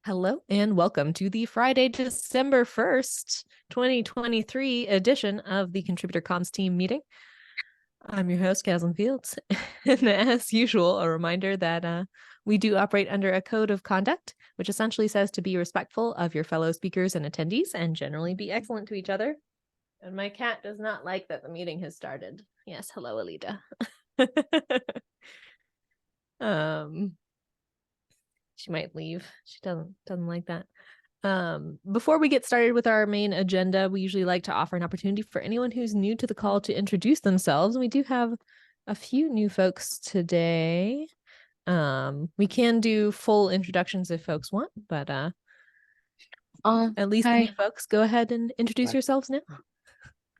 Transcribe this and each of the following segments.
Hello and welcome to the Friday, December 1st, 2023 edition of the Contributor Comms team meeting. I'm your host, Caslin Fields, and as usual, a reminder that we do operate under a code of conduct, which essentially says to be respectful of your fellow speakers and attendees and generally be excellent to each other. And my cat does not like that the meeting has started. Yes, hello, Alita. She might leave. She doesn't like that. Before we get started with our main agenda, we usually like to offer an opportunity for anyone who's new to the call to introduce themselves. We do have a few new folks today. We can do full introductions if folks want, but at least the new folks, go ahead and introduce yourselves now.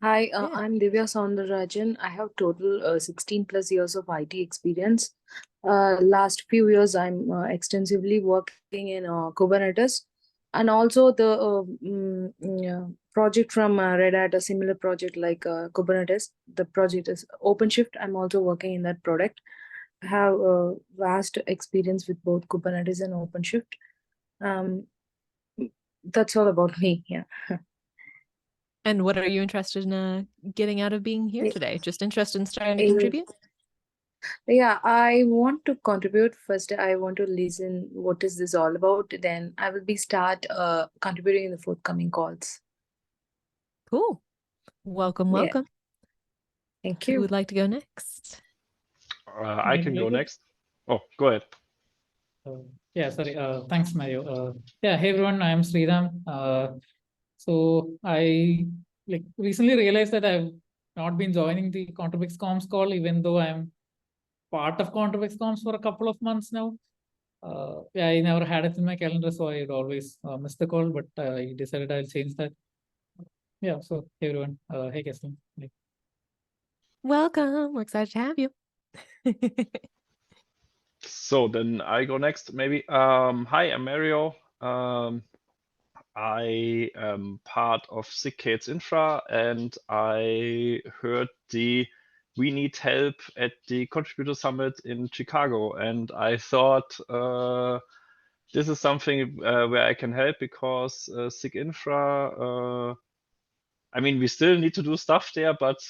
Hi, I'm Divya Soundarajan. I have total 16 plus years of IT experience. Last few years, I'm extensively working in Kubernetes, and also the project from Red Hat, a similar project like Kubernetes. The project is OpenShift. I'm also working in that product. I have vast experience with both Kubernetes and OpenShift. That's all about me. Yeah. And what are you interested in getting out of being here today? Just interested in starting to contribute? Yeah, I want to contribute. First, I want to listen what is this all about. Then I will be start contributing in the forthcoming calls. Cool. Welcome. Yeah. Thank you. Who would like to go next? I can go next. Oh, go ahead. Sorry. Thanks, Mario. Hey everyone, I am Sridham. So I recently realized that I've not been joining the ContribEx comms call, even though I'm part of ContribEx comms for a couple of months now. I never had it in my calendar, so I'd always miss the call, but I decided I'll change that. So hey everyone, hey Keston. Welcome. We're excited to have you. So then I go next, maybe. Hi, I'm Mario. I am part of SIG Infra, and I heard the We Need Help at the Contributor Summit in Chicago, and I thought this is something where I can help because SIG Infra, I mean, we still need to do stuff there, but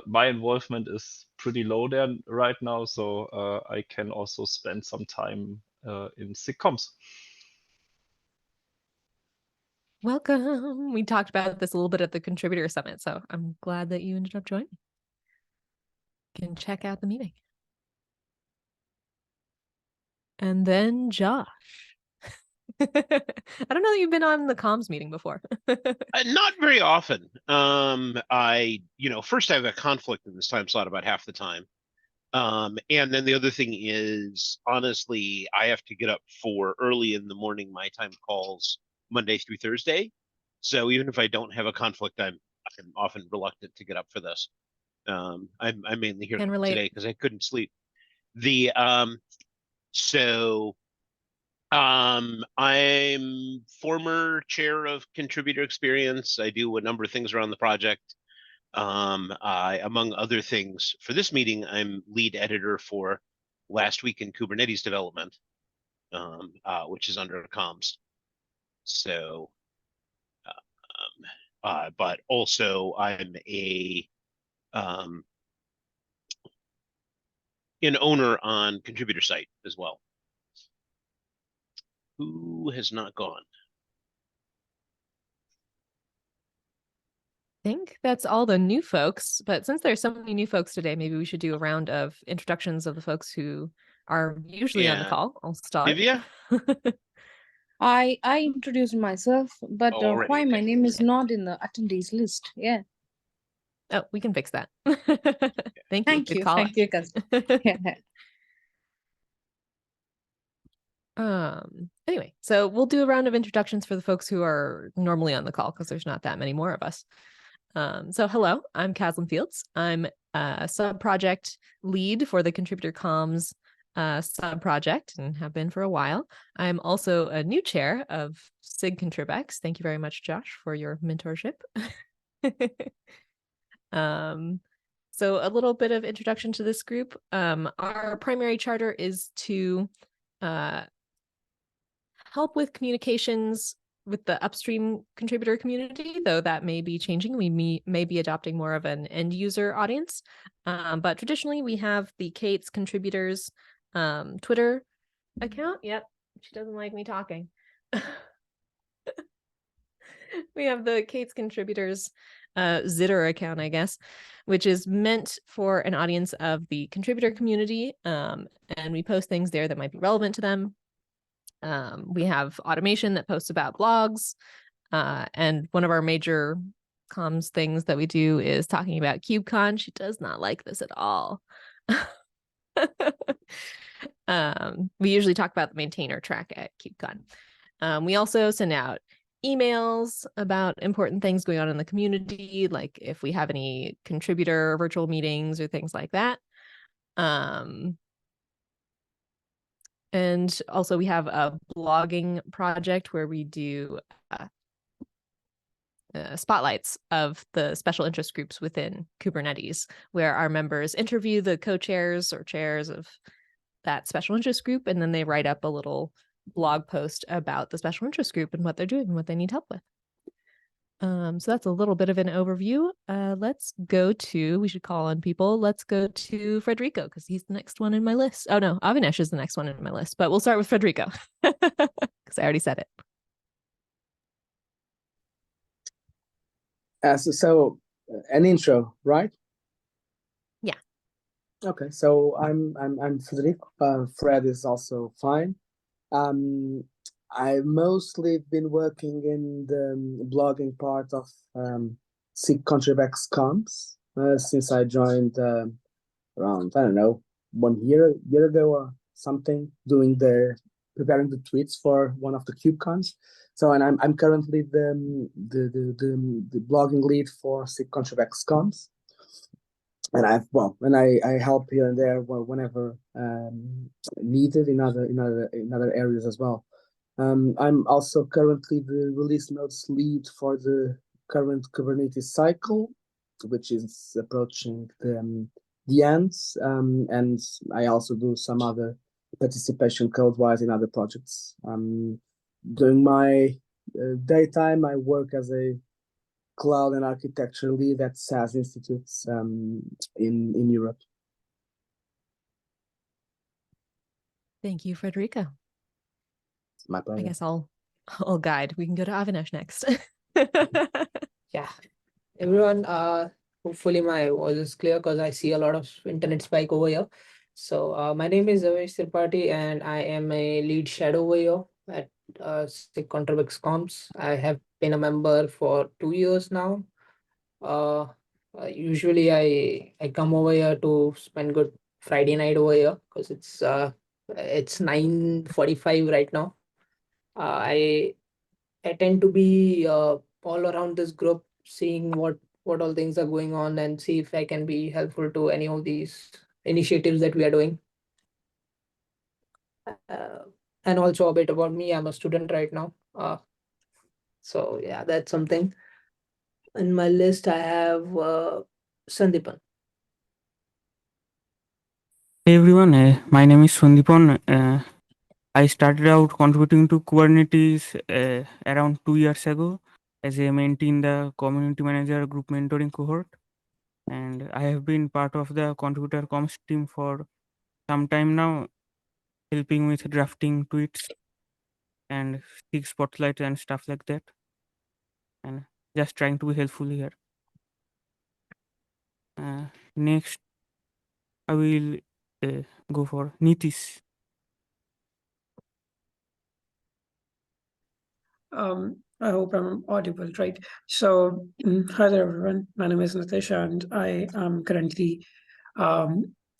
my involvement is pretty low there right now, so I can also spend some time in SIG Comms. Welcome. We talked about this a little bit at the Contributor Summit, so I'm glad that you ended up joining. You can check out the meeting. And then Josh. I don't know that you've been on the comms meeting before. Not very often. First I have a conflict in this time slot about half the time. And then the other thing is, honestly, I have to get up for early in the morning my time calls Monday through Thursday. So even if I don't have a conflict, I'm often reluctant to get up for this. I'm mainly here today because I couldn't sleep. I'm former chair of contributor experience. I do a number of things around the project. Among other things, for this meeting, I'm lead editor for Last Week in Kubernetes Development, which is under comms. So, but also I'm an owner on contributor site as well. Who has not gone? I think that's all the new folks, but since there's so many new folks today, maybe we should do a round of introductions of the folks who are usually on the call. I'll start. Divya? I introduced myself, but why my name is not in the attendees list? Yeah. Oh, we can fix that. Thank you. Thank you, cousin. Anyway, so we'll do a round of introductions for the folks who are normally on the call because there's not that many more of us. So hello, I'm Caslin Fields. I'm a sub-project lead for the Contributor Comms sub-project and have been for a while. I'm also a new chair of SIG ContribEx. Thank you very much, Josh, for your mentorship. So a little bit of introduction to this group. Our primary charter is to help with communications with the upstream contributor community, though that may be changing. We may be adopting more of an end user audience. But traditionally, we have the Kate's contributors Twitter account. Yep, she doesn't like me talking. We have the Kate's contributors Zitter account, I guess, which is meant for an audience of the contributor community. And we post things there that might be relevant to them. We have automation that posts about blogs. And one of our major comms things that we do is talking about KubeCon. She does not like this at all. We usually talk about the maintainer track at KubeCon. We also send out emails about important things going on in the community, like if we have any contributor virtual meetings or things like that. And also we have a blogging project where we do spotlights of the special interest groups within Kubernetes, where our members interview the co-chairs or chairs of that special interest group, and then they write up a little blog post about the special interest group and what they're doing and what they need help with. So that's a little bit of an overview. Let's go to, we should call on people. Let's go to Federico, because he's the next one in my list. Oh no, Avinash is the next one in my list, but we'll start with Federico because I already said it. So an intro, right? Yeah. Okay, so I'm Federico. Fred is also fine. I've mostly been working in the blogging part of SIG ContribEx comms since I joined around, I don't know, 1 year ago or something, preparing the tweets for one of the KubeCons. So, and I'm currently the blogging lead for SIG ContribEx comms. And I help here and there whenever needed in other areas as well. I'm also currently the release notes lead for the current Kubernetes cycle, which is approaching the ends. And I also do some other participation code-wise in other projects. During my daytime, I work as a cloud and architecture lead at SaaS institutes in Europe. Thank you, Federico. My pleasure. I guess I'll guide. We can go to Avinash next. Yeah, everyone, hopefully my voice is clear because I see a lot of internet spike over here. So my name is Zavesh Tripathi and I am a lead shadow over here at SIG ContribEx comms. I have been a member for 2 years now. Usually I come over here to spend good Friday night over here because it's 9:45 right now. I tend to be all around this group, seeing what all things are going on and see if I can be helpful to any of these initiatives that we are doing. And also a bit about me, I'm a student right now. So yeah, that's something. In my list, I have Sandipan. Hey everyone, my name is Sandipan. I started out contributing to Kubernetes around 2 years ago as a mentee in the community manager group mentoring cohort. And I have been part of the contributor comms team for some time now, helping with drafting tweets and SIG spotlights and stuff like that. And just trying to be helpful here. Next, I will go for Nitish. I hope I'm audible, right? So, hi there, everyone. My name is Nitish, and I am currently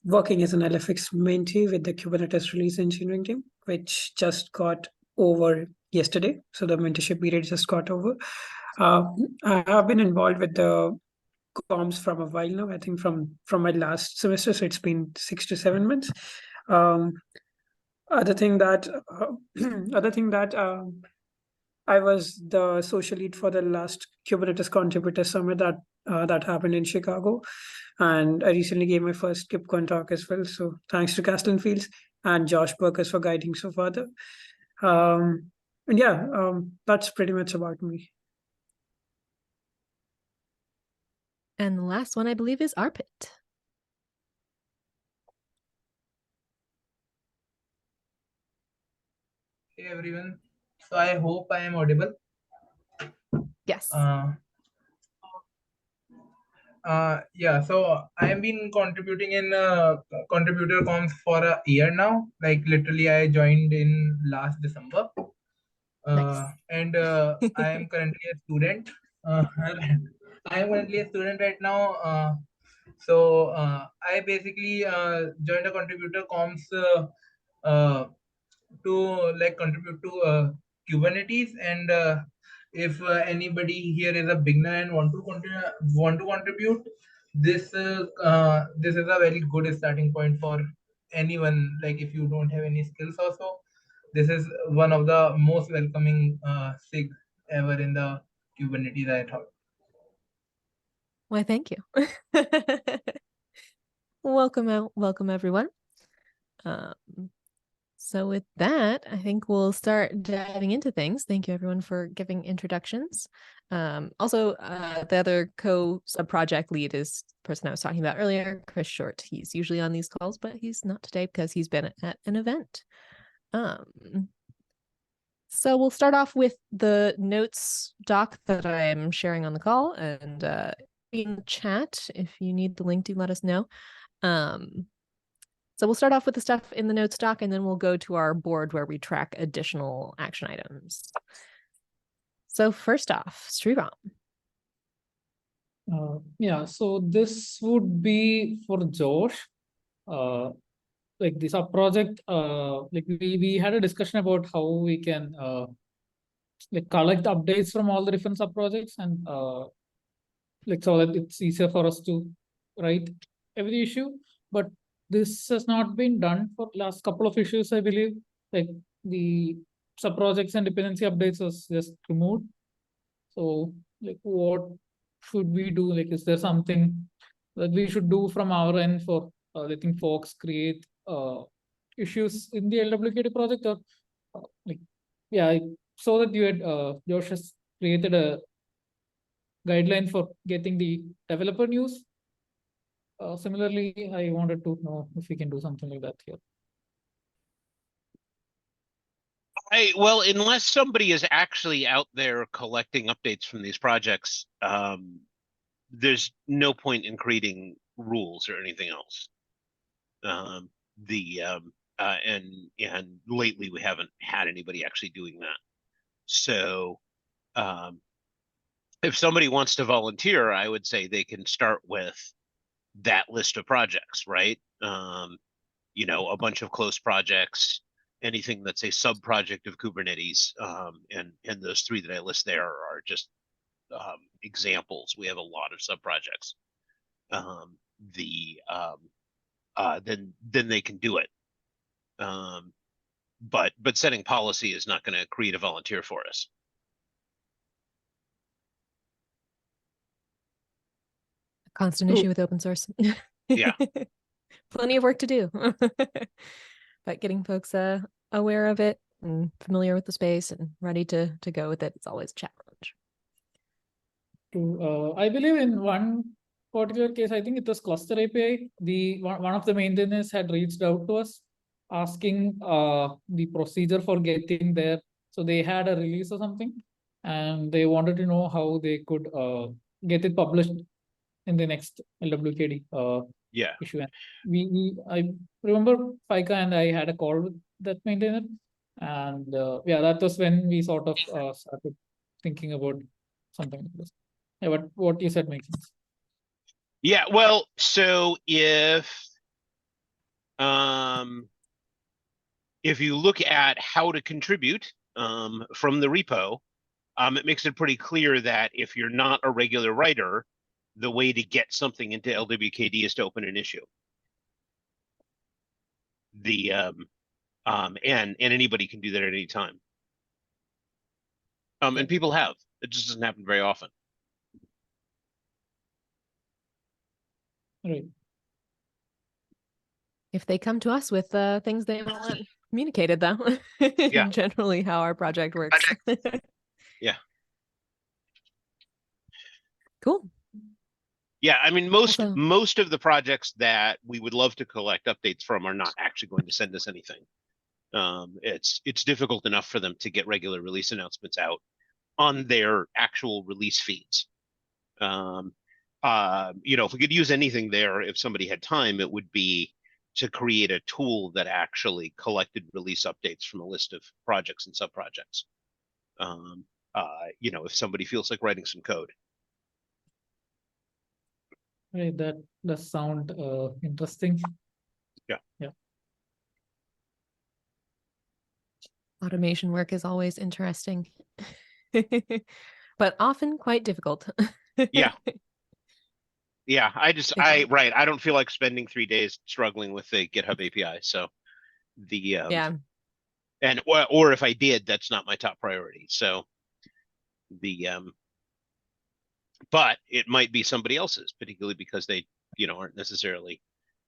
working as an LFX mentee with the Kubernetes release engineering team, which just got over yesterday. So the mentorship period just got over. I have been involved with the comms from a while now. I think from my last semester, so it's been 6 to 7 months. Other thing that I was the social lead for the last Kubernetes contributor summit that happened in Chicago, and I recently gave my first KubeCon talk as well. So thanks to Castle Fields and Josh Burkers for guiding so further. And yeah, that's pretty much about me. And the last one, I believe, is Arpit. Hey everyone. So I hope I am audible. Yes. Yeah, so I have been contributing in contributor comms for a year now. Like literally, I joined in last December. Nice. And I am currently a student. I am currently a student right now. So I basically joined a contributor comms to like contribute to Kubernetes, and if anybody here is a beginner and want to contribute, this is a very good starting point for anyone. Like if you don't have any skills also, this is one of the most welcoming SIG ever in the Kubernetes, I thought. Why, thank you. Welcome everyone. So with that, I think we'll start diving into things. Thank you everyone for giving introductions. Also, the other co-sub-project lead is the person I was talking about earlier, Chris Short. He's usually on these calls, but he's not today because he's been at an event. So we'll start off with the notes doc that I'm sharing on the call, and in the chat, if you need the link, do let us know. So we'll start off with the stuff in the notes doc, and then we'll go to our board where we track additional action items. So first off, Sriram. Yeah, so this would be for Josh. Like the sub project, like we had a discussion about how we can like collect updates from all the different sub projects, and like so that it's easier for us to write every issue. But this has not been done for last couple of issues, I believe. Like the sub projects and dependency updates was just removed. So like what should we do? Like, is there something that we should do from our end for letting folks create issues in the LWKD project? Or like, yeah, I saw that you had Josh has created a guideline for getting the developer news. Similarly, I wanted to know if we can do something like that here. Well, unless somebody is actually out there collecting updates from these projects, there's no point in creating rules or anything else. And lately we haven't had anybody actually doing that. So if somebody wants to volunteer, I would say they can start with that list of projects, right? You know, a bunch of close projects, anything that's a sub project of Kubernetes, and those three that I list there are just examples. We have a lot of sub projects. Then they can do it. But setting policy is not going to create a volunteer for us. Constant issue with open source. Yeah. Plenty of work to do. But getting folks aware of it and familiar with the space and ready to go with it, it's always a challenge. I believe in one particular case, I think it was cluster API. One of the maintainers had reached out to us asking the procedure for getting there. So they had a release or something, and they wanted to know how they could get it published in the next LWKD issue. And I remember Faika and I had a call with that maintainer, and yeah, that was when we sort of started thinking about something like this. Yeah, but what you said makes sense. Yeah, well, so if you look at how to contribute from the repo, it makes it pretty clear that if you're not a regular writer, the way to get something into LWKD is to open an issue. And anybody can do that at any time. And people have. It just doesn't happen very often. Right. If they come to us with things they want communicated though. Yeah. Generally how our project works. Yeah. Cool. Yeah, I mean, Also- most of the projects that we would love to collect updates from are not actually going to send us anything. It's difficult enough for them to get regular release announcements out on their actual release feeds. If we could use anything there, if somebody had time, it would be to create a tool that actually collected release updates from a list of projects and sub-projects. If somebody feels like writing some code. Right, that does sound interesting. Yeah. Yeah. Automation work is always interesting, but often quite difficult. Yeah. Yeah, I don't feel like spending 3 days struggling with the GitHub API. So yeah. And or if I did, that's not my top priority. So but it might be somebody else's, particularly because they, aren't necessarily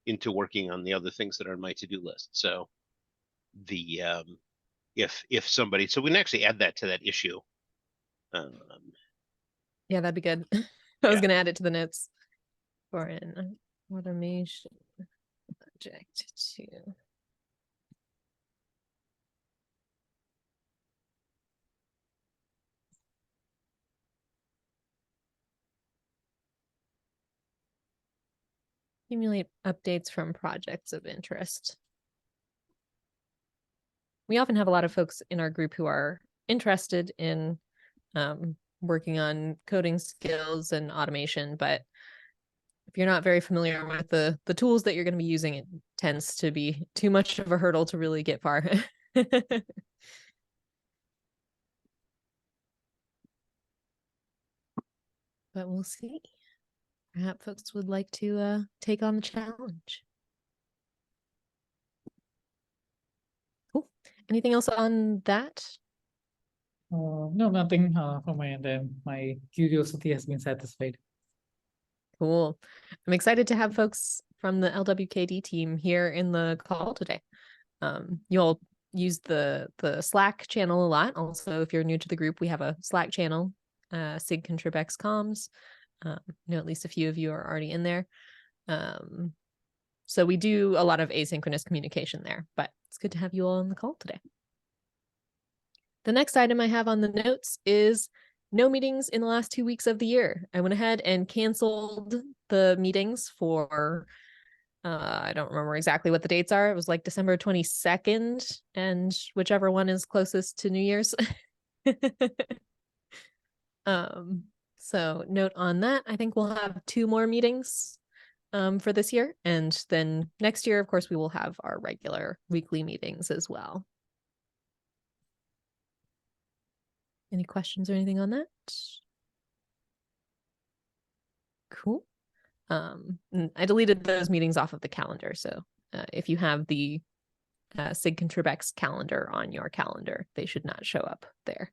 into working on the other things that are on my to-do list. So if somebody, so we can actually add that to that issue. Yeah, that'd be good. I was going to add it to the notes for an automation project too. Accumulate updates from projects of interest. We often have a lot of folks in our group who are interested in working on coding skills and automation, but if you're not very familiar with the tools that you're going to be using, it tends to be too much of a hurdle to really get far. But we'll see. Perhaps folks would like to take on the challenge. Cool. Anything else on that? No, nothing from my end. My curiosity has been satisfied. Cool. I'm excited to have folks from the LWKD team here in the call today. You'll use the Slack channel a lot. Also, if you're new to the group, we have a Slack channel, SIG ContribEx comms. At least a few of you are already in there. So we do a lot of asynchronous communication there, but it's good to have you all on the call today. The next item I have on the notes is no meetings in the last 2 weeks of the year. I went ahead and canceled the meetings for, I don't remember exactly what the dates are. It was like December 22nd and whichever one is closest to New Year's. So note on that. I think we'll have 2 more meetings for this year. And then next year, of course, we will have our regular weekly meetings as well. Any questions or anything on that? Cool. I deleted those meetings off of the calendar. So if you have the SIG ContribEx calendar on your calendar, they should not show up there.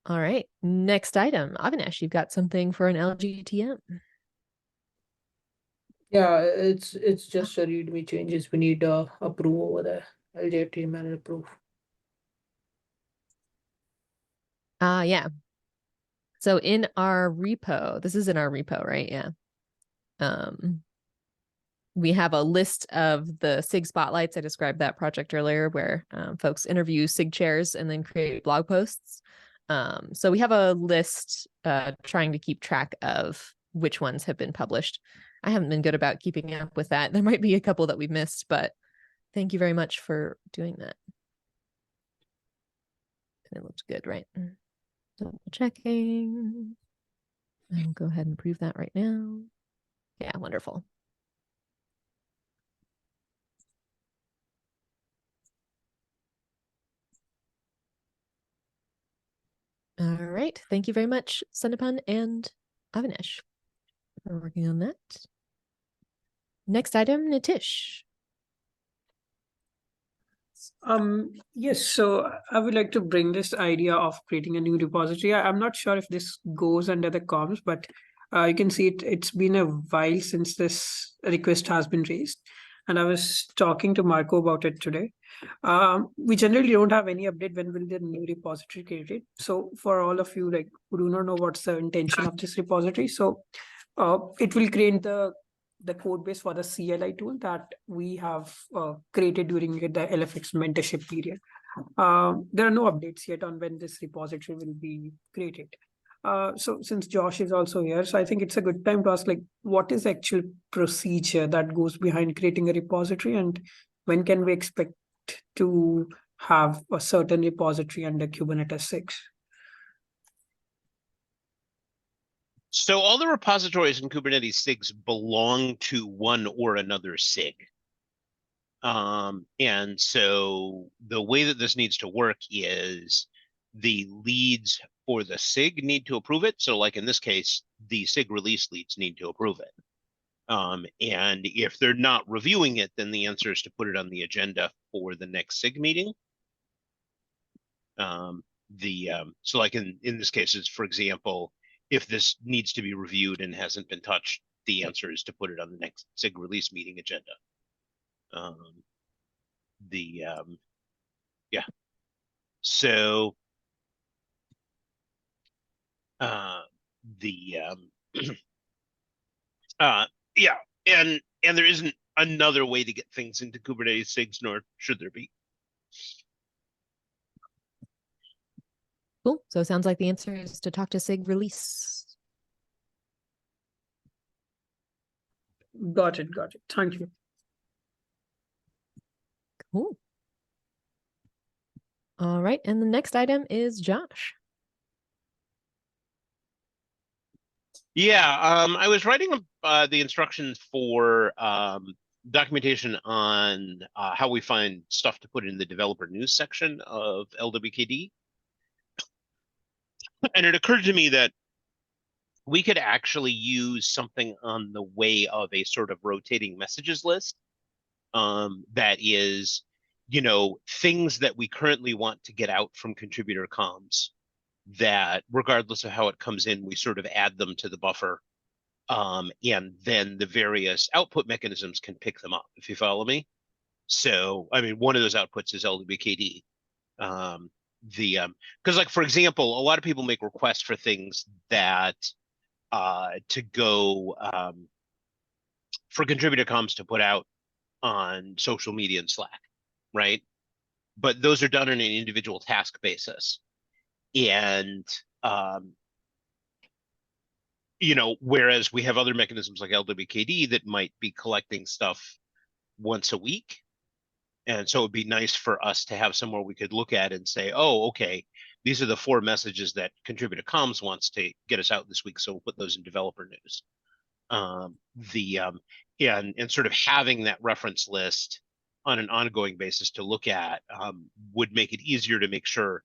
All right. Next item. Avinash, you've got something for an LGTM. Yeah, it's just a readme changes. We need approve over there. LGTM and approve. Yeah. So in our repo, this is in our repo, right? Yeah. We have a list of the SIG spotlights. I described that project earlier where folks interview SIG chairs and then create blog posts. So we have a list trying to keep track of which ones have been published. I haven't been good about keeping up with that. There might be a couple that we missed, but thank you very much for doing that. It looked good, right? Double checking. I'll go ahead and prove that right now. Yeah, wonderful. All right. Thank you very much, Sundapan and Avinash, for working on that. Next item, Nitish. Yes, so I would like to bring this idea of creating a new repository. I'm not sure if this goes under the comms, but you can see it's been a while since this request has been raised. and I was talking to Marco about it today. We generally don't have any update when will the new repository created. So for all of you like who do not know what's the intention of this repository, so it will create the code base for the CLI tool that we have created during the LFX mentorship period. There are no updates yet on when this repository will be created. So since Josh is also here, so I think it's a good time to ask, like, what is the actual procedure that goes behind creating a repository, and when can we expect to have a certain repository under Kubernetes 6? So all the repositories in Kubernetes SIGs belong to one or another SIG. And so the way that this needs to work is the leads for the SIG need to approve it. So like in this case, the SIG release leads need to approve it. And if they're not reviewing it, then the answer is to put it on the agenda for the next SIG meeting. So like in this case, it's, for example, if this needs to be reviewed and hasn't been touched, the answer is to put it on the next SIG release meeting agenda. Yeah. So yeah, and there isn't another way to get things into Kubernetes SIGs, nor should there be. Cool. So it sounds like the answer is to talk to SIG release. Got it. Thank you. Cool. All right. And the next item is Josh. Yeah, I was writing the instructions for documentation on how we find stuff to put in the developer news section of LWKD. And it occurred to me that we could actually use something on the way of a sort of rotating messages list that is, you know, things that we currently want to get out from contributor comms that regardless of how it comes in, we sort of add them to the buffer. And then the various output mechanisms can pick them up, if you follow me. So, I mean, one of those outputs is LWKD. Because like, for example, a lot of people make requests for things that to go for contributor comms to put out on social media and Slack, right? But those are done on an individual task basis. And, you know, whereas we have other mechanisms like LWKD that might be collecting stuff once a week. And so it'd be nice for us to have somewhere we could look at and say, oh, okay, these are the 4 messages that contributor comms wants to get us out this week. So we'll put those in developer news. And sort of having that reference list on an ongoing basis to look at would make it easier to make sure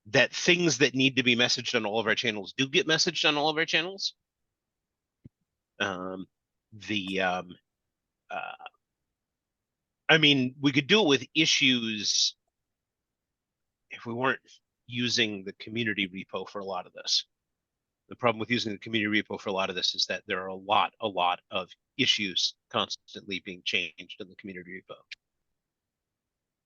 that things that need to be messaged on all of our channels do get messaged on all of our channels. I mean, we could do it with issues if we weren't using the community repo for a lot of this. The problem with using the community repo for a lot of this is that there are a lot of issues constantly being changed in the community repo.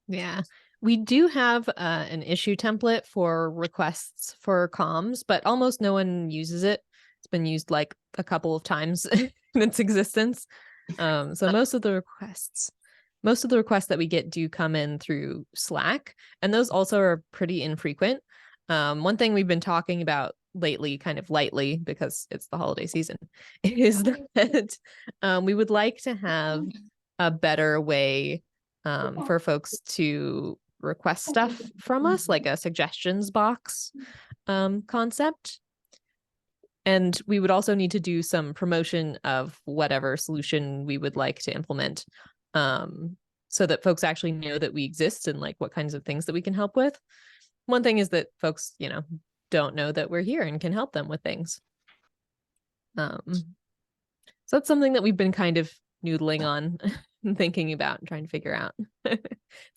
Yeah, we do have an issue template for requests for comms, but almost no one uses it. It's been used like a couple of times in its existence. So most of the requests that we get do come in through Slack, and those also are pretty infrequent. One thing we've been talking about lately, kind of lightly because it's the holiday season, is that we would like to have a better way for folks to request stuff from us, like a suggestions box concept. And we would also need to do some promotion of whatever solution we would like to implement, so that folks actually know that we exist and like what kinds of things that we can help with. One thing is that folks, you know, don't know that we're here and can help them with things. So that's something that we've been kind of noodling on and thinking about and trying to figure out.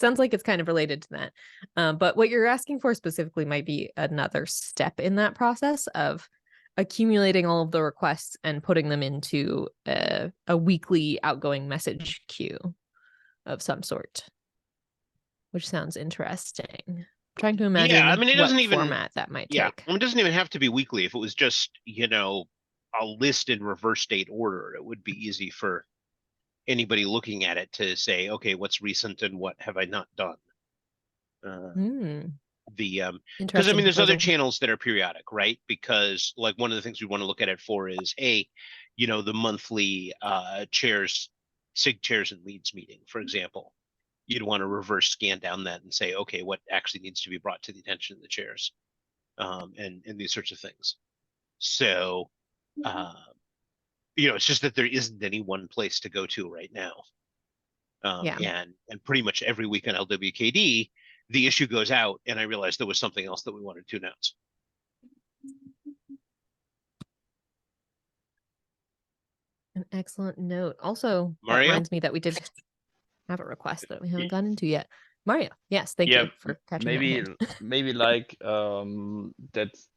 Sounds like it's kind of related to that. But what you're asking for specifically might be another step in that process of accumulating all of the requests and putting them into a weekly outgoing message queue of some sort, which sounds interesting. I'm trying to imagine Yeah, I mean, it what doesn't even format that might yeah, take. I mean, it doesn't even have to be weekly. If it was just, a list in reverse date order, it would be easy for anybody looking at it to say, okay, what's recent and what have I not done? Because I Interesting mean, there's other proposal. channels that are periodic, right? Because like one of the things we want to look at it for is the monthly SIG chairs and leads meeting, for example. You'd want to reverse scan down that and say, okay, what actually needs to be brought to the attention of the chairs, and these sorts of things. So, it's just that there isn't any one place to go to right now. And pretty much every week on LWKD, the issue goes out, and I realized there was something else that we wanted to announce. An excellent note. Also, Mario? that reminds me that we did have a request that we haven't gotten into yet. Mario, yes, thank you for catching that hand. Maybe like that's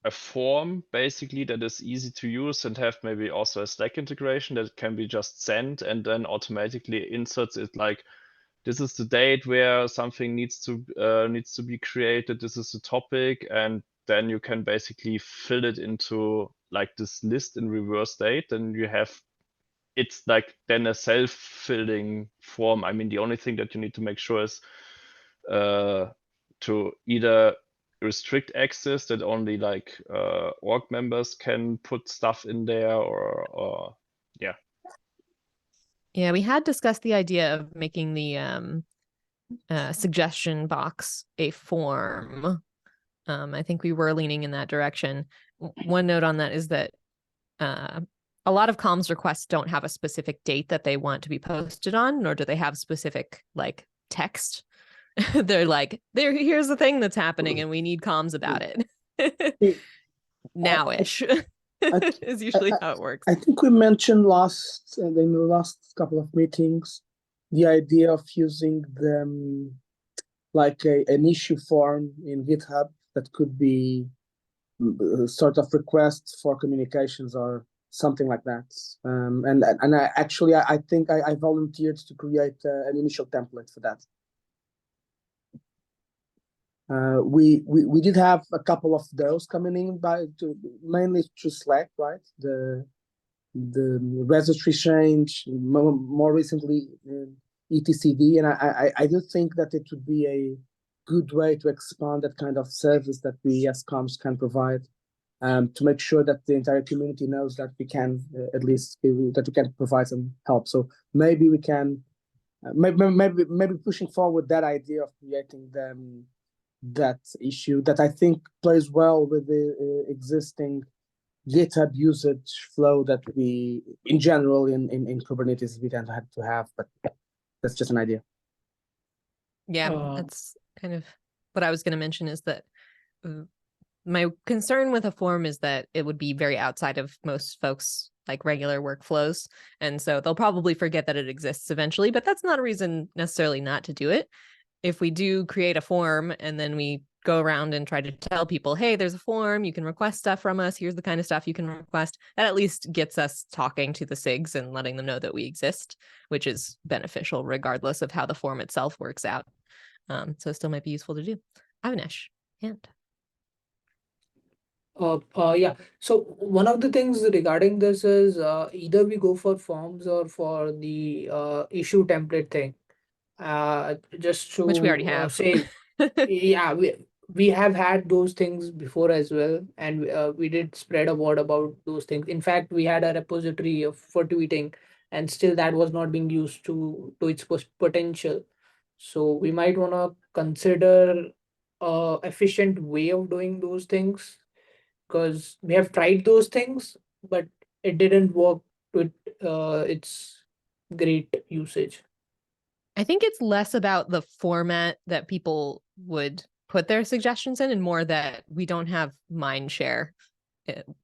a form basically that is easy to use and have maybe also a Slack integration that can be just sent and then automatically inserts it like, this is the date where something needs to be created. This is the topic, and then you can basically fill it into like this list in reverse date. And you have it's like then a self-filling form. I mean, the only thing that you need to make sure is to either restrict access that only like org members can put stuff in there, or yeah. Yeah, we had discussed the idea of making the suggestion box a form. I think we were leaning in that direction. One note on that is that a lot of comms requests don't have a specific date that they want to be posted on, nor do they have specific like text. They're like, here's the thing that's happening and we need comms about it. Now-ish is usually how it works. I think we mentioned in the last couple of meetings the idea of using them like an issue form in GitHub that could be sort of requests for communications or something like that. And I think I volunteered to create an initial template for that. We did have a couple of those coming in mainly through Slack, right? The registry change, more recently etcd, and I do think that it would be a good way to expand that kind of service that we as comms can provide, to make sure that the entire community knows that we can at least that we can provide some help. So maybe we can maybe pushing forward that idea of creating that issue that I think plays well with the existing GitHub usage flow that we, in general, in Kubernetes, we tend to have, but that's just an idea. Yeah, that's kind of what I was going to mention, is that my concern with a form is that it would be very outside of most folks' like regular workflows. And so they'll probably forget that it exists eventually, but that's not a reason necessarily not to do it. If we do create a form and then we go around and try to tell people, hey, there's a form, you can request stuff from us, here's the kind of stuff you can request, that at least gets us talking to the SIGs and letting them know that we exist, which is beneficial regardless of how the form itself works out. So it still might be useful to do. Avinash, hand. Yeah. So one of the things regarding this is either we go for forms or for the issue template thing. Just to which we already have. say, yeah, we have had those things before as well, and we did spread a word about those things. In fact, we had a repository for tweeting, and still that was not being used to its potential. So we might want to consider a efficient way of doing those things, because we have tried those things, but it didn't work with its great usage. I think it's less about the format that people would put their suggestions in and more that we don't have mind share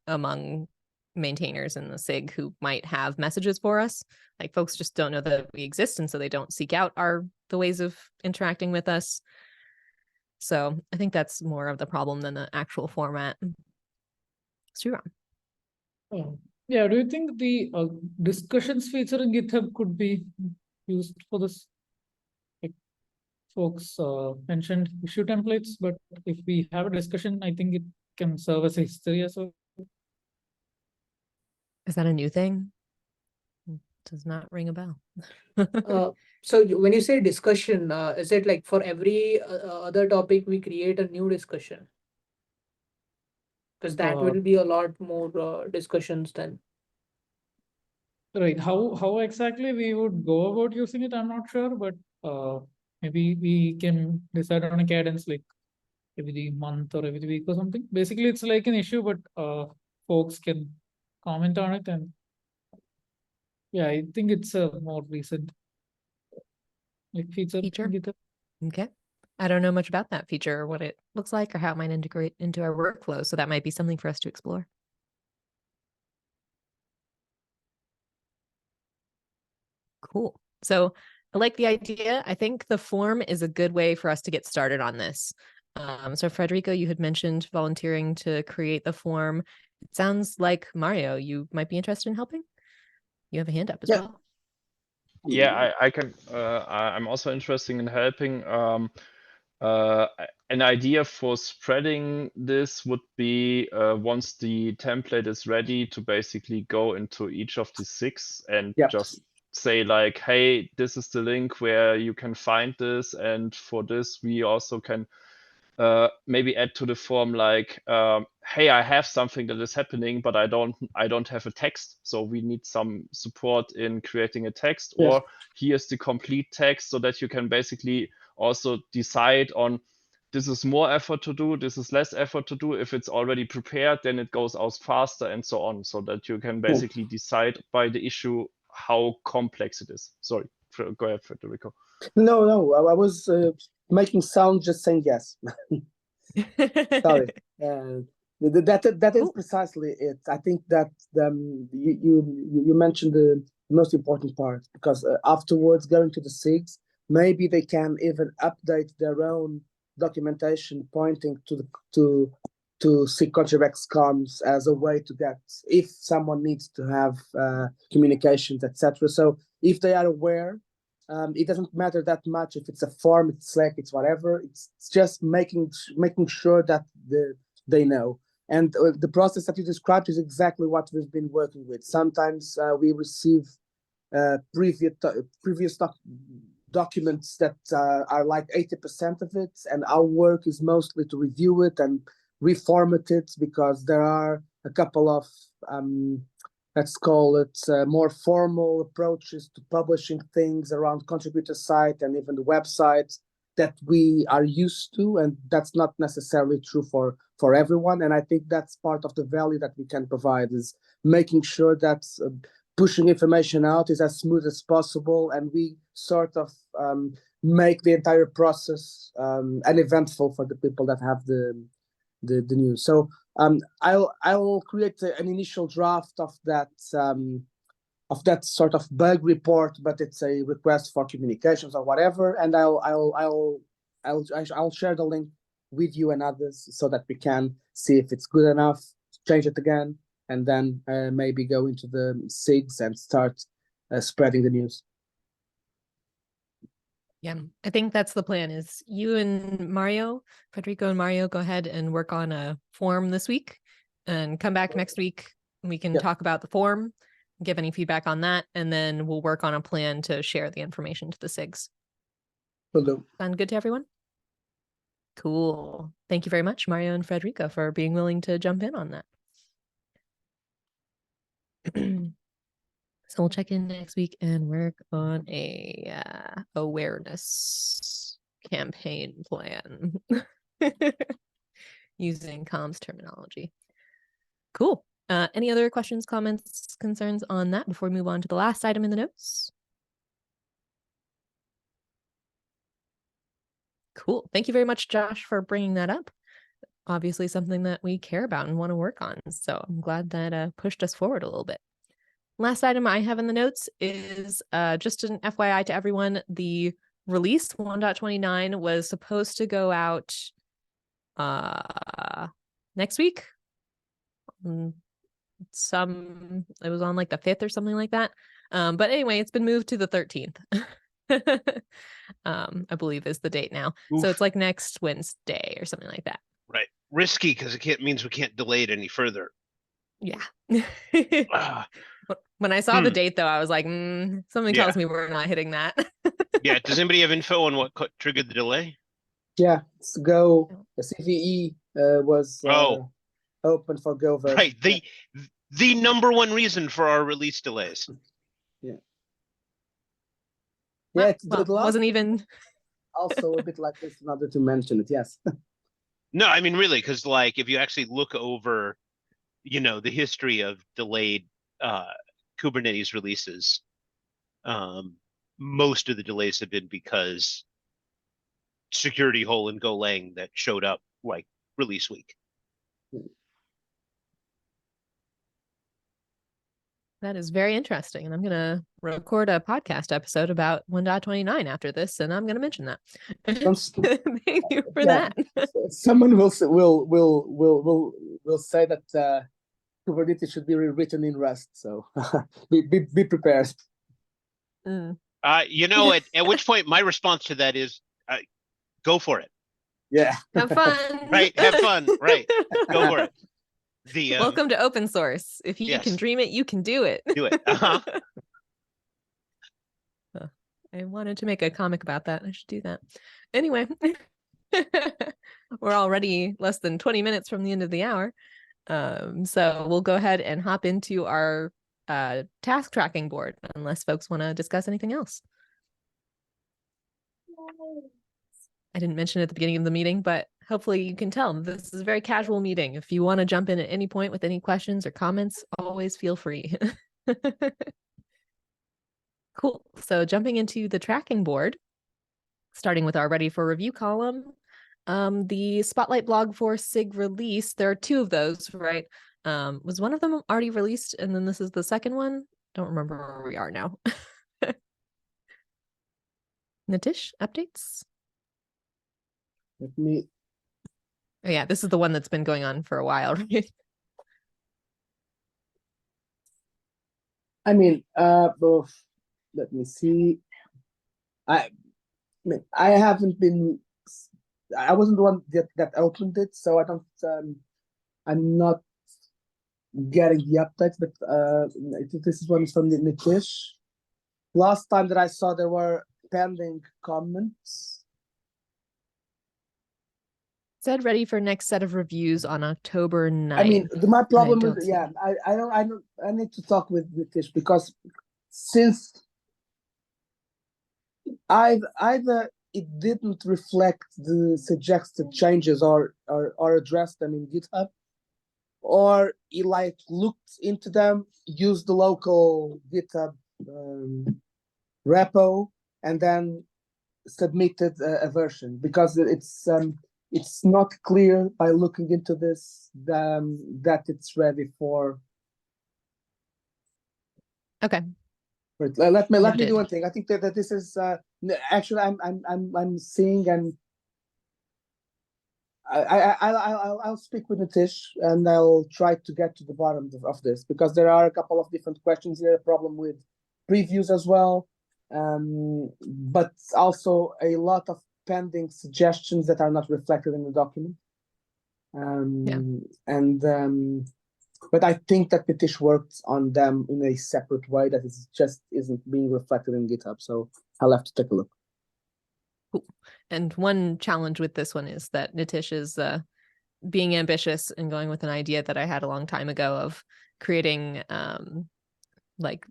among maintainers in the SIG who might have messages for us. Like folks just don't know that we exist, and so they don't seek out the ways of interacting with us. So I think that's more of the problem than the actual format. Sriram. Yeah, do you think the discussions feature in GitHub could be used for this? Like folks mentioned issue templates, but if we have a discussion, I think it can serve as a history as well. Is that a new thing? Does not ring a bell. So when you say discussion, is it like for every other topic we create a new discussion? Because that will be a lot more discussions then. Right. How exactly we would go about using it, I'm not sure, but maybe we can decide on a cadence like every month or every week or something. Basically, it's like an issue, but folks can comment on it, and yeah, I think it's a more recent like feature. Okay. I don't know much about that feature or what it looks like or how it might integrate into our workflow. So that might be something for us to explore. Cool. So I like the idea. I think the form is a good way for us to get started on this. So Federico, you had mentioned volunteering to create the form. It sounds like Mario, you might be interested in helping. You have a hand up as well. Yeah, I can. I'm also interested in helping. An idea for spreading this would be once the template is ready to basically go into each of the 6 and just say like, hey, this is the link where you can find this, and for this we also can maybe add to the form like, hey, I have something that is happening, but I don't have a text, so we need some support in creating a text. Yes. Or here's the complete text, so that you can basically also decide on, this is more effort to do, this is less effort to do. If it's already prepared, then it goes out faster, and so on, so that you can basically decide by the issue how complex it is. Sorry, go ahead, Federico. No, I was making sound, just saying yes. Sorry. That is precisely it. I think that you mentioned the most important part, because afterwards, going to the SIGs, maybe they can even update their own documentation pointing to SIG ContribEx comms as a way to get, if someone needs to have communications, etc. So if they are aware, it doesn't matter that much if it's a form, it's Slack, it's whatever. It's just making sure that they know. And the process that you described is exactly what we've been working with. Sometimes we receive previous documents that are like 80% of it, and our work is mostly to review it and reformat it, because there are a couple of let's call it more formal approaches to publishing things around contributor site and even the websites that we are used to, and that's not necessarily true for everyone. And I think that's part of the value that we can provide, is making sure that pushing information out is as smooth as possible, and we sort of make the entire process uneventful for the people that have the news. So I'll create an initial draft of that sort of bug report, but it's a request for communications or whatever, and I'll share the link with you and others so that we can see if it's good enough, change it again, and then maybe go into the SIGs and start spreading the news. Yeah, I think that's the plan, is you and Federico and Mario, go ahead and work on a form this week and come back next week. We can talk about the form, give any feedback on that, and then we'll work on a plan to share the information to the SIGs. Hello. Sound good to everyone? Cool. Thank you very much, Mario and Federico, for being willing to jump in on that. So we'll check in next week and work on a awareness campaign plan using comms terminology. Cool. Any other questions, comments, concerns on that before we move on to the last item in the notes? Cool. Thank you very much, Josh, for bringing that up. Obviously something that we care about and want to work on. So I'm glad that pushed us forward a little bit. Last item I have in the notes is just an FYI to everyone. The release 1.29 was supposed to go out next week, It was on like the 5th or something like that. But anyway, it's been moved to the 13th. I believe is the date now. Oof. So it's like next Wednesday or something like that. Right. Risky because it means we can't delay it any further. Yeah. Ah, When I saw the date, though, I was like, something tells me we're not hitting that. yeah. Does anybody have info on what triggered the delay? Yeah, it's Go. The CVE was open for Go version. Right. The number one reason for our release delays. Yeah. Yeah, it wasn't even also a bit like this in order to mention it. Yes. No, I mean really, because like if you actually look over, the history of delayed Kubernetes releases, most of the delays have been because security hole in Golang that showed up like release week. That is very interesting. And I'm going to record a podcast episode about 1.29 after this, and I'm going to mention that. Thank you for that. Someone will say that Kubernetes should be rewritten in Rust. So be prepared. At which point my response to that is, go for it. Yeah. Have fun. Right. Have fun. Right. Go for it. Welcome to open source. If you can dream it, you can do it. Do it. I wanted to make a comic about that. I should do that. Anyway, we're already less than 20 minutes from the end of the hour. So we'll go ahead and hop into our task tracking board, unless folks want to discuss anything else. I didn't mention it at the beginning of the meeting, but hopefully you can tell this is a very casual meeting. If you want to jump in at any point with any questions or comments, always feel free. Cool. So jumping into the tracking board, starting with our ready for review column, the Spotlight blog for SIG release, there are 2 of those, right? Was one of them already released and then this is the second one? Don't remember where we are now. Nitish, updates? Let me. Oh yeah, this is the one that's been going on for a while, right? I mean, both. Let me see. I haven't been. I wasn't the one that opened it, so I don't. I'm not getting the updates, but this is one from Nitish. Last time that I saw, there were pending comments. Said ready for next set of reviews on October 9th. I mean, my problem is, I need to talk with Nitish because since either it didn't reflect the suggested changes or addressed them in GitHub, or he like looked into them, used the local GitHub repo, and then submitted a version, because it's not clear by looking into this that it's ready for. Okay. Right. Let me do one thing. I think that this is actually I'm seeing, and I'll speak with Nitish and I'll try to get to the bottom of this, because there are a couple of different questions here. A problem with previews as well, but also a lot of pending suggestions that are not reflected in the document. But I think that Nitish worked on them in a separate way that is just isn't being reflected in GitHub. So I'll have to take a look. Cool. And one challenge with this one is that Nitish is being ambitious and going with an idea that I had a long time ago of creating like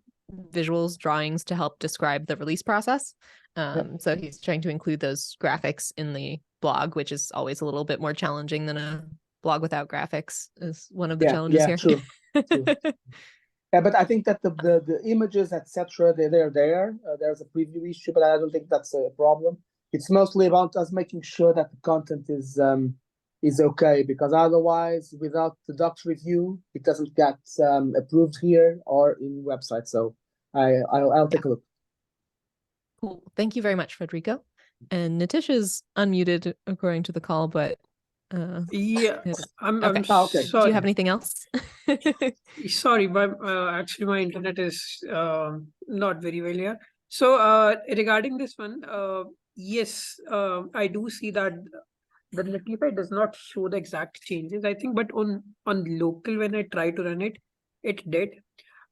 visuals, drawings to help describe the release process. So he's trying to include those graphics in the blog, which is always a little bit more challenging than a blog without graphics, is one of the challenges here. True. Yeah, but I think that the images, etc., they're there. There's a preview issue, but I don't think that's a problem. It's mostly about us making sure that the content is okay, because otherwise, without the docs review, it doesn't get approved here or in website. So I'll take a look. Cool. Thank you very much, Federico. And Nitish is unmuted according to the call, but Yeah, I'm Okay. Okay. Do sorry. you have anything else? Sorry, but actually my internet is not very well here. So regarding this one, yes, I do see that the Latifi does not show the exact changes, I think, but on local when I try to run it, it did.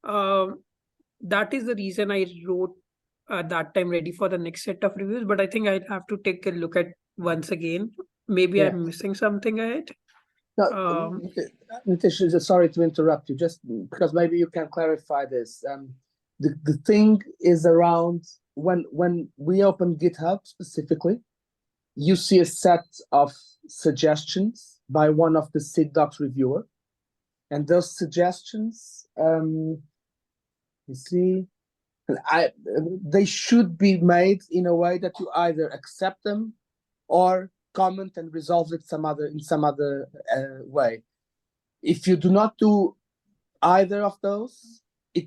That is the reason I wrote that time ready for the next set of reviews. But I think I'd have to take a look at once again. Maybe Yeah. I'm missing something ahead. No, Um, Nitish, sorry to interrupt you, just because maybe you can clarify this. The thing is around when we open GitHub specifically, you see a set of suggestions by one of the SIG docs reviewer, and those suggestions, you see, they should be made in a way that you either accept them or comment and resolve it in some other way. If you do not do either of those,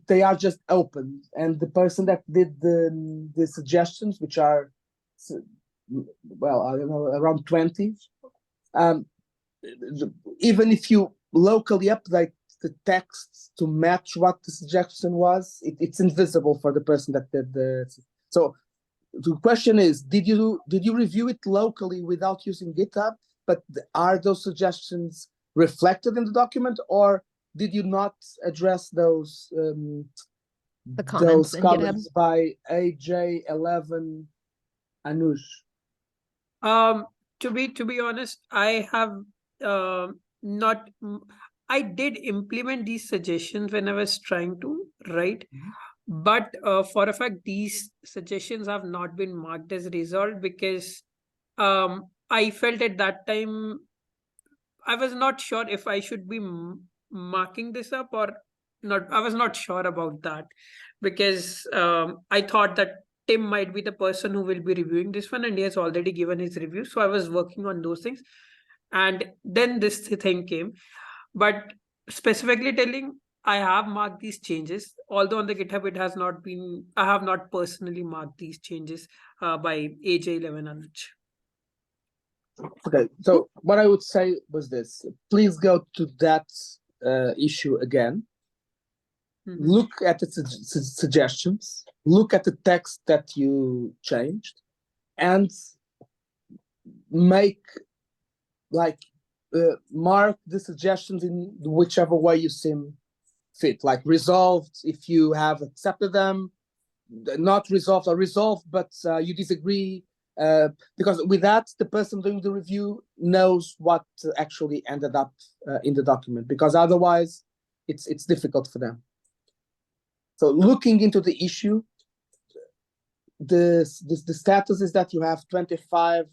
they are just open, and the person that did the suggestions, which are, well, I don't know, around 20, even if you locally update the text to match what the suggestion was, it's invisible for the person that did the. So the question is, did you review it locally without using GitHub? But are those suggestions reflected in the document, or did you not address those The comments those in GitHub? comments by AJ11 Anuj? To be honest, I have not. I did implement these suggestions when I was trying to, right? But for a fact, these suggestions have not been marked as resolved because I felt at that time I was not sure if I should be marking this up or not. I was not sure about that because I thought that Tim might be the person who will be reviewing this one, and he has already given his review. So I was working on those things, and then this thing came. But specifically telling, I have marked these changes. Although on the GitHub it has not been, I have not personally marked these changes by AJ11 Anuj. Okay, so what I would say was this: please go to that issue again. Look at the suggestions, look at the text that you changed, and make mark the suggestions in whichever way you seem fit, like resolved if you have accepted them, not resolved or resolved but you disagree, because with that the person doing the review knows what actually ended up in the document, because otherwise it's difficult for them. So looking into the issue, the status is that you have 25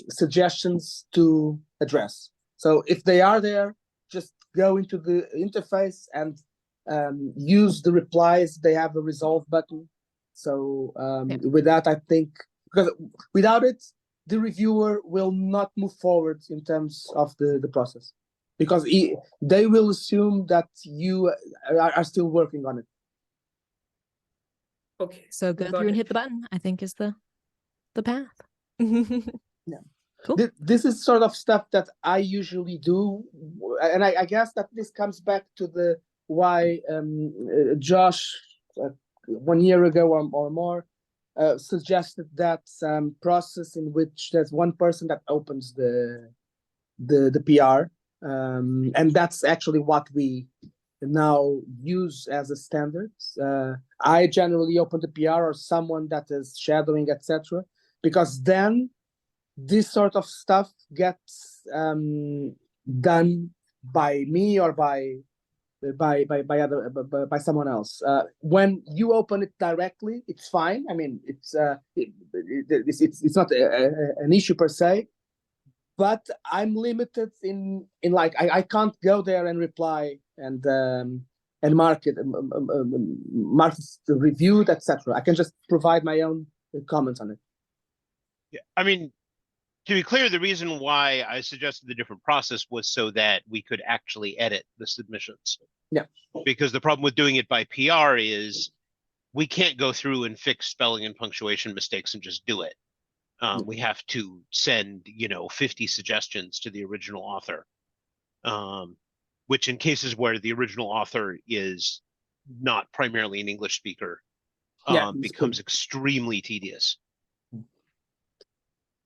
suggestions to address. So if they are there, just go into the interface and use the replies. They have a resolve button. So with that, I think, because without it, the reviewer will not move forward in terms of the process, because they will assume that you are still working on it. Okay. So go through and hit the button, I think, is the path. Yeah. Cool. This is sort of stuff that I usually do, and I guess that this comes back to the why Josh 1 year ago or more suggested that process in which there's one person that opens the PR, and that's actually what we now use as a standard. I generally open the PR or someone that is shadowing, etc., because then this sort of stuff gets done by me or by someone else. When you open it directly, it's fine. I mean, it's not an issue per se, but I'm limited in like I can't go there and reply and mark it, mark it reviewed, etc. I can just provide my own comments on it. Yeah, I mean, to be clear, the reason why I suggested the different process was so that we could actually edit the submissions. Yeah. Because the problem with doing it by PR is we can't go through and fix spelling and punctuation mistakes and just do it. We have to send, 50 suggestions to the original author, which in cases where the original author is not primarily an English speaker, becomes extremely tedious.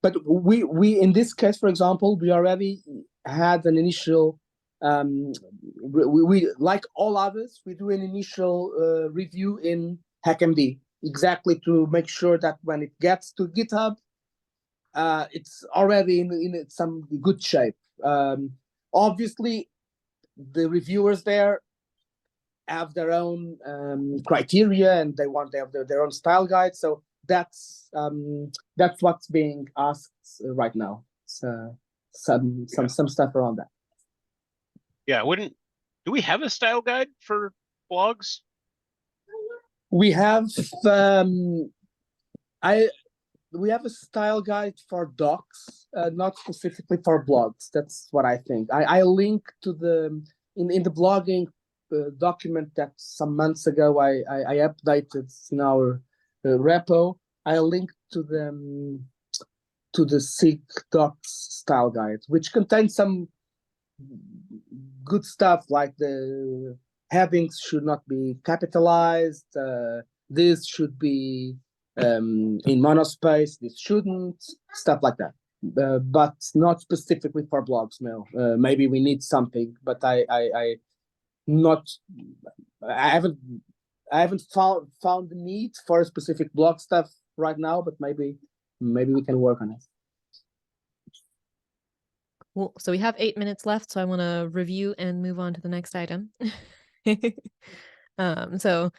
But we in this case, for example, we already had an initial we like all others, we do an initial review in HackMD, exactly to make sure that when it gets to GitHub, it's already in some good shape. Obviously, the reviewers there have their own criteria, and they have their own style guide. So that's what's being asked right now. So some stuff around that. Yeah, do we have a style guide for blogs? We have we have a style guide for docs, not specifically for blogs. That's what I think. I link to the in the blogging document that some months ago I updated in our repo. I linked to the SIG docs style guide, which contains some good stuff like the headings should not be capitalized. This should be in monospace. This shouldn't. Stuff like that. But not specifically for blogs. No. Maybe we need something, but I haven't found the need for a specific blog stuff right now. But maybe we can work on it. Cool. So we have 8 minutes left, so I want to review and move on to the next item. So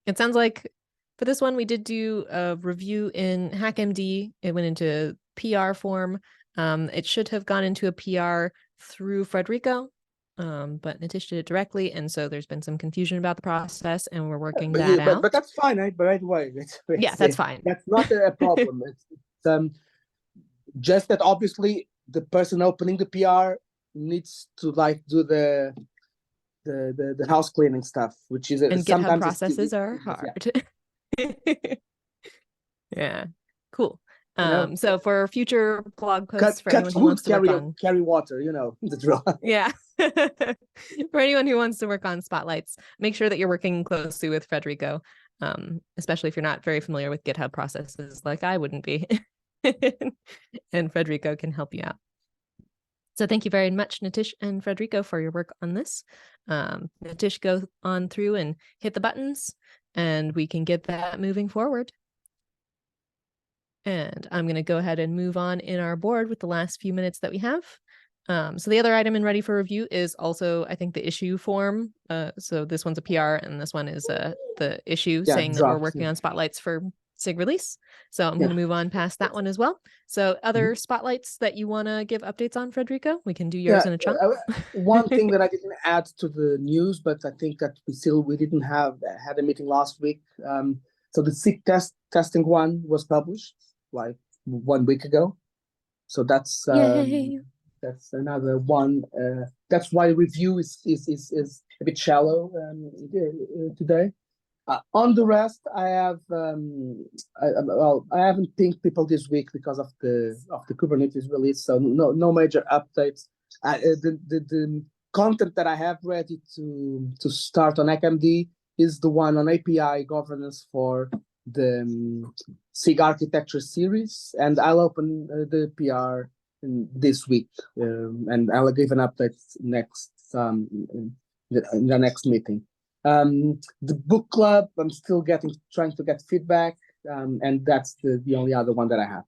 it sounds like for this one, we did do a review in HackMD. It went into PR form. It should have gone into a PR through Frederico, but Nitish did it directly, and so there's been some confusion about the process, and we're working that out. But that's fine. By the way, yeah, that's fine. That's not a problem. It's just that obviously the person opening the PR needs to do the house cleaning stuff, which is and sometimes GitHub processes are hard. Yeah, cool. So for future blog posts, for anyone who wants to work on carry water, the drill. Yeah. For anyone who wants to work on spotlights, make sure that you're working closely with Frederico, especially if you're not very familiar with GitHub processes like I wouldn't be. And Frederico can help you out. So thank you very much, Nitish and Frederico, for your work on this. Nitish, go on through and hit the buttons, and we can get that moving forward. And I'm going to go ahead and move on in our board with the last few minutes that we have. So the other item in Ready for Review is also, I think, the issue form. So this one's a PR, and this one is the issue saying that we're working on spotlights for SIG release. So I'm going to move on past that one as well. So other spotlights that you want to give updates on, Frederico? We can do yours in a chunk. One thing that I didn't add to the news, but I think that we didn't had a meeting last week. So the SIG testing one was published like 1 week ago. So that's another one. That's why review is a bit shallow today. On the rest, I have I haven't pinged people this week because of the Kubernetes release, so no major updates. The content that I have ready to start on HackMD is the one on API governance for the SIG architecture series, and I'll open the PR this week, and I'll give an update next in the next meeting. The book club, I'm still trying to get feedback, and that's the only other one that I have.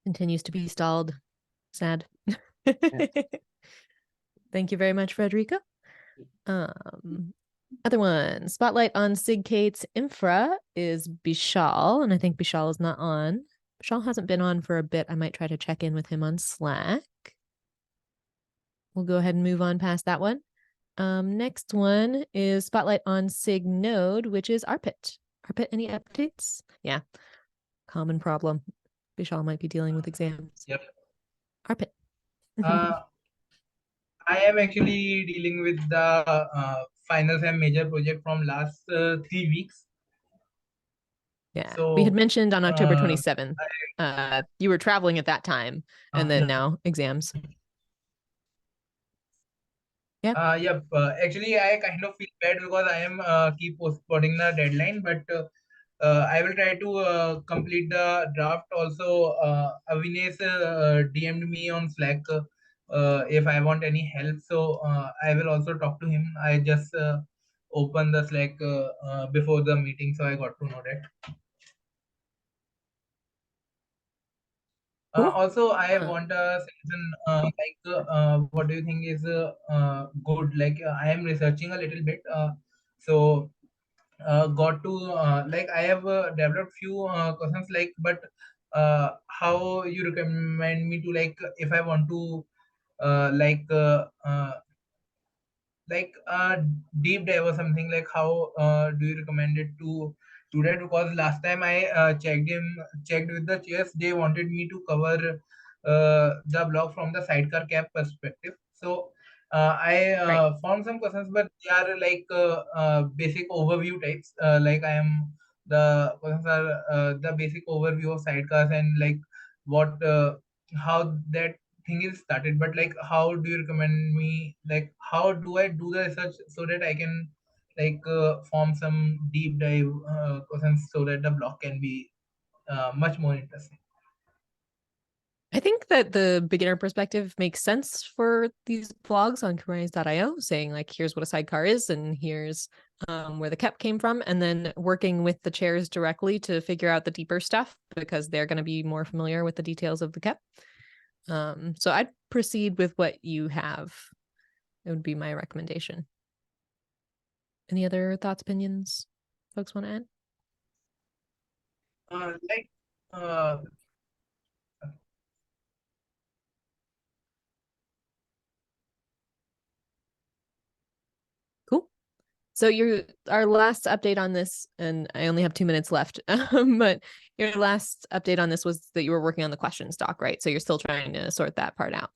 Continues to be stalled. Sad. Thank you very much, Frederico. Other one, spotlight on SIG Infra is Bishal, and I think Bishal is not on. Bishal hasn't been on for a bit. I might try to check in with him on Slack. We'll go ahead and move on past that one. Next one is spotlight on SIG Node, which is Arpit. Arpit, any updates? Yeah, common problem. Bishal might be dealing with exams. Yep. Arpit. I am actually dealing with the final sem major project from last 3 weeks. Yeah, So we had mentioned on October uh, 27th, you were traveling at that time, and then yeah. now exams. Yeah. Yep. Actually, I kind of feel bad because I am keep postponing the deadline, but I will try to complete the draft. Also, Avinash DM'd me on Slack if I want any help. So I will also talk to him. I just opened the Slack before the meeting, so I got to know that. Cool. Also, I want a suggestion. What do you think is good? Like, I am researching a little bit. So got to like I have developed few questions like, but how you recommend me to, like, if I want to like deep dive or something, like how do you recommend it to do that? Because last time I checked with the chairs, they wanted me to cover the blog from the sidecar cap perspective. So I Right. found some questions, but they are like basic overview types. Like, I am the questions are the basic overview of sidecars and like what how that thing is started. But like, how do you recommend me, like how do I do the research so that I can like form some deep dive questions so that the blog can be much more interesting? I think that the beginner perspective makes sense for these blogs on Kubernetes.io, saying like, here's what a sidecar is, and here's where the KEP came from, and then working with the chairs directly to figure out the deeper stuff because they're going to be more familiar with the details of the KEP. So I'd proceed with what you have. It would be my recommendation. Any other thoughts, opinions folks want to add? Like Cool. So our last update on this, and I only have 2 minutes left, but your last update on this was that you were working on the questions doc, right? So you're still trying to sort that part out.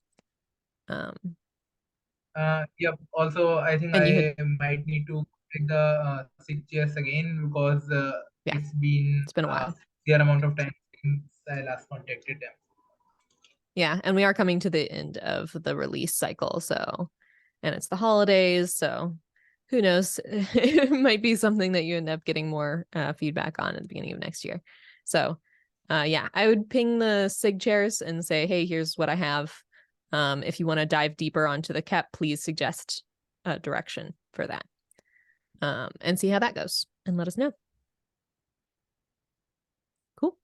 yep. Also, I think And you I had, might need to take the SIG again because yeah, it's been it's been a while. fair amount of time since I last contacted them. Yeah, and we are coming to the end of the release cycle, so, and it's the holidays, so who knows? It might be something that you end up getting more feedback on at the beginning of next year. So yeah, I would ping the SIG chairs and say, hey, here's what I have. If you want to dive deeper onto the KEP, please suggest a direction for that. And see how that goes and let us know. Cool.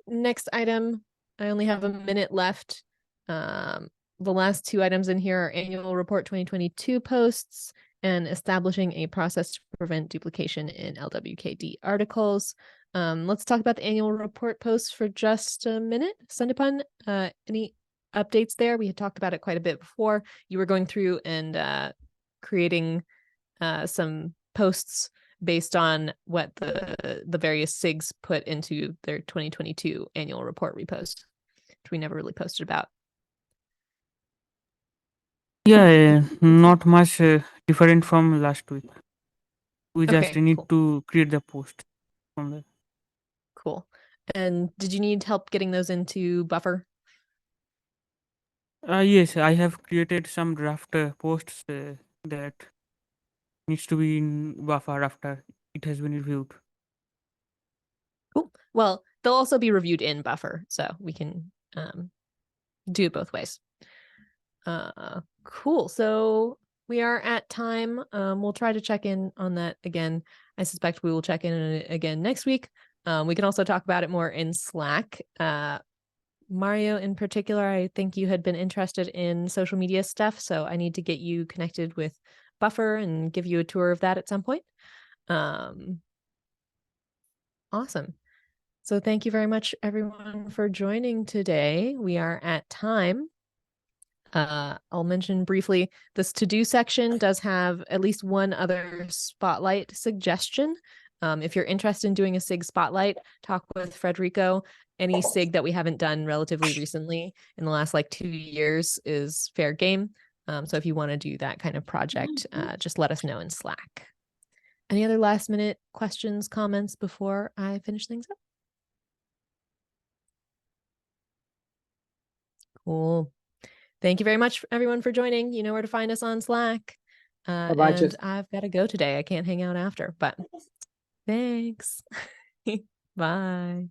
Next item, I only have a minute left. The last 2 items in here are annual report 2022 posts and establishing a process to prevent duplication in LWKD articles. Let's talk about the annual report posts for just a minute. Sundipun, any updates there? We had talked about it quite a bit before. You were going through and creating some posts based on what the various SIGs put into their 2022 annual report repost, which we never really posted about. Yeah, not much different from last week. We just Okay, need cool. to create the post from there. Cool. And did you need help getting those into Buffer? Yes, I have created some draft posts that needs to be in buffer after it has been reviewed. Cool. Well, they'll also be reviewed in Buffer, so we can do it both ways. Cool. So we are at time. We'll try to check in on that again. I suspect we will check in on it again next week. We can also talk about it more in Slack. Mario, in particular, I think you had been interested in social media stuff, so I need to get you connected with Buffer and give you a tour of that at some point. Awesome. So thank you very much, everyone, for joining today. We are at time. I'll mention briefly, this to-do section does have at least one other spotlight suggestion. If you're interested in doing a SIG spotlight, talk with Federico. Any SIG that we haven't done relatively recently in the last like 2 years is fair game. So if you want to do that kind of project, just let us know in Slack. Any other last minute questions, comments before I finish things up? Cool. Thank you very much, everyone, for joining. You know where to find us on Slack. Bye-bye, And cheers. I've got to go today. I can't hang out after, but thanks. Bye.